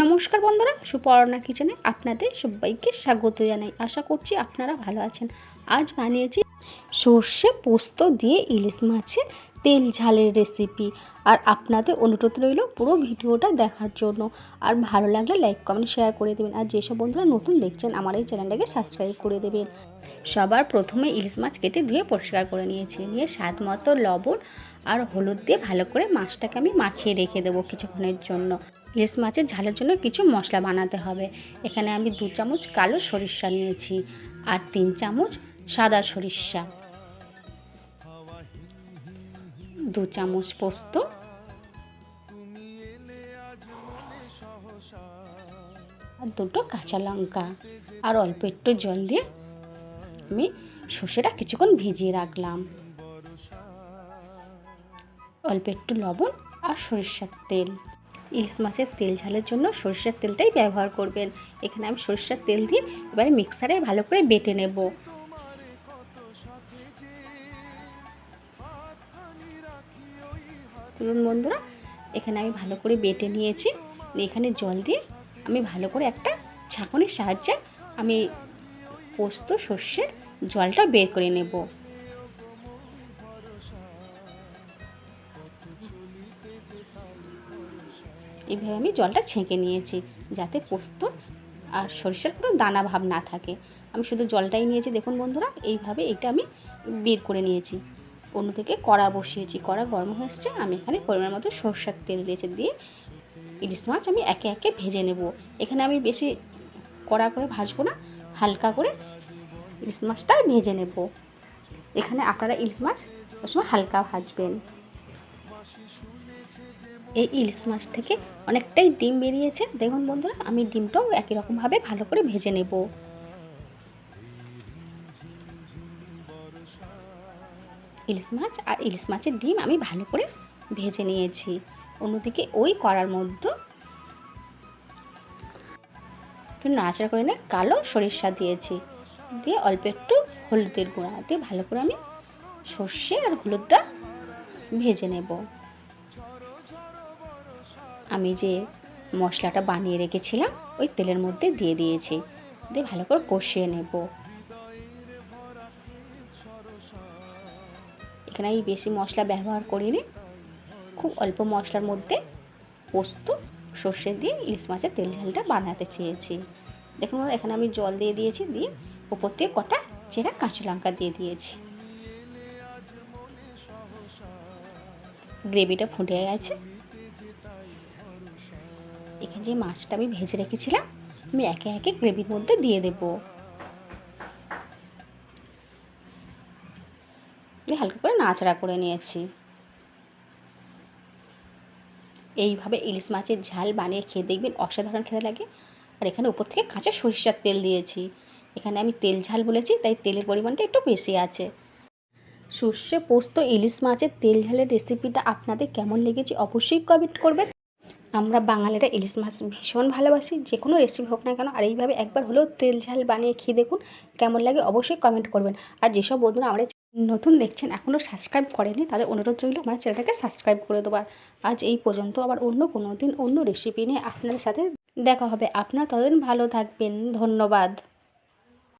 নমস্কার বন্ধুরা, সুপর্ণা কিচেনে আপনাদের সবাইকে স্বাগত জানাই। আশা করছি আপনারা ভালো আছেন। আজ বানিয়েছি সর্ষে পোস্ত দিয়ে ইলিশ মাছের তেল ঝালের রেসিপি। আর আপনাদের অনুরোধ রইল পুরো ভিডিওটা দেখার জন্য। আর ভালো লাগলে লাইক কমেন্ট শেয়ার করে দেবেন। আর যেসব বন্ধুরা নতুন দেখছেন আমার এই চ্যানেলটাকে সাবস্ক্রাইব করে দেবেন। সবার প্রথমে ইলিশ মাছ কেটে ধুয়ে পরিষ্কার করে নিয়েছি। নিয়ে স্বাদ মতো লবণ আর হলুদ দিয়ে ভালো করে মাছটাকে আমি মাখিয়ে রেখে দেবো কিছুক্ষণের জন্য। ইলিশ মাছের ঝালের জন্য কিছু মশলা বানাতে হবে। এখানে আমি 2 চামচ কালো সরিষা নিয়েছি আর 3 চামচ সাদা সরিষা, 2 চামচ পোস্ত, আর 2টো কাঁচা লঙ্কা আর অল্প একটু জল দিয়ে আমি সর্ষেটা কিছুক্ষণ ভিজিয়ে রাখলাম। অল্প একটু লবণ আর সরিষার তেল। ইলিশ মাছের তেল ঝালের জন্য সরিষার তেলটাই ব্যবহার করবেন। এখানে আমি সরিষার তেল দিয়ে এবারে মিক্সারে ভালো করে বেটে নেব। চলুন বন্ধুরা, এখানে আমি ভালো করে বেটে নিয়েছি। এখানে জল দিয়ে আমি ভালো করে একটা ছাঁকনির সাহায্যে আমি পোস্ত সর্ষের জলটা বের করে নেব। এইভাবে আমি জলটা ছেঁকে নিয়েছি যাতে পোস্ত আর সরিষার কোনো দানা ভাব না থাকে। আমি শুধু জলটাই নিয়েছি। দেখুন বন্ধুরা, এইভাবে এটা আমি বের করে নিয়েছি। অন্য থেকে কড়া বসিয়েছি, কড়া গরম হয়ে এসছে। আমি এখানে পরিমাণ মতো সরষের তেল দিয়েছি, দিয়ে ইলিশ মাছ আমি একে একে ভেজে নেব। এখানে আমি বেশি কড়া করে ভাজবো না, হালকা করে ইলিশ মাছটা ভেজে নেব। এখানে আপনারা ইলিশ মাছ ওই সময় হালকা ভাজবেন। এই ইলিশ মাছ থেকে অনেকটাই ডিম বেরিয়েছে। দেখুন বন্ধুরা, আমি ডিমটাও একই রকমভাবে ভালো করে ভেজে নেব। ইলিশ মাছ আর ইলিশ মাছের ডিম আমি ভালো করে ভেজে নিয়েছি। অন্যদিকে ওই কড়ার মধ্যে একটু নাড়াচাড়া করে নিয়ে কালো সরিষা দিয়েছি, দিয়ে অল্প একটু হলুদের গুঁড়া দিয়ে ভালো করে আমি সর্ষে আর হলুদটা ভেজে নেব। আমি যে মশলাটা বানিয়ে রেখেছিলাম ওই তেলের মধ্যে দিয়ে দিয়েছি, দিয়ে ভালো করে কষিয়ে নেব। এখানে আমি বেশি মশলা ব্যবহার করিনি, খুব অল্প মশলার মধ্যে পোস্ত সর্ষে দিয়ে ইলিশ মাছের তেল ঝালটা বানাতে চেয়েছি। দেখুন এখানে আমি জল দিয়ে দিয়েছি, দিয়ে উপর থেকে কটা চেরা কাঁচা লঙ্কা দিয়ে দিয়েছি। গ্রেভিটা ফুটে গেছে। এখানে যে মাছটা আমি ভেজে রেখেছিলাম আমি একে একে গ্রেভির মধ্যে দিয়ে দেব। দিয়ে হালকা করে নাড়াচাড়া করে নিয়েছি। এইভাবে ইলিশ মাছের ঝাল বানিয়ে খেয়ে দেখবেন অসাধারণ খেতে লাগে। আর এখানে উপর থেকে কাঁচা সরিষার তেল দিয়েছি। এখানে আমি তেল ঝাল বলেছি তাই তেলের পরিমাণটা একটু বেশি আছে। সর্ষে পোস্ত ইলিশ মাছের তেল ঝালের রেসিপিটা আপনাদের কেমন লেগেছে অবশ্যই কমেন্ট করবেন। আমরা বাঙালিরা ইলিশ মাছ ভীষণ ভালোবাসি, যে কোনো রেসিপি হোক না কেন। আর এইভাবে একবার হলেও তেল ঝাল বানিয়ে খেয়ে দেখুন, কেমন লাগে অবশ্যই কমেন্ট করবেন। আর যেসব বন্ধুরা আমার নতুন দেখছেন এখনও সাবস্ক্রাইব করেনি, তাদের অনুরোধ রইল আমার চ্যানেলটাকে সাবস্ক্রাইব করে দেওয়ার। আজ এই পর্যন্ত, আবার অন্য কোনো দিন অন্য রেসিপি নিয়ে আপনাদের সাথে দেখা হবে। আপনারা ততদিন ভালো থাকবেন। ধন্যবাদ।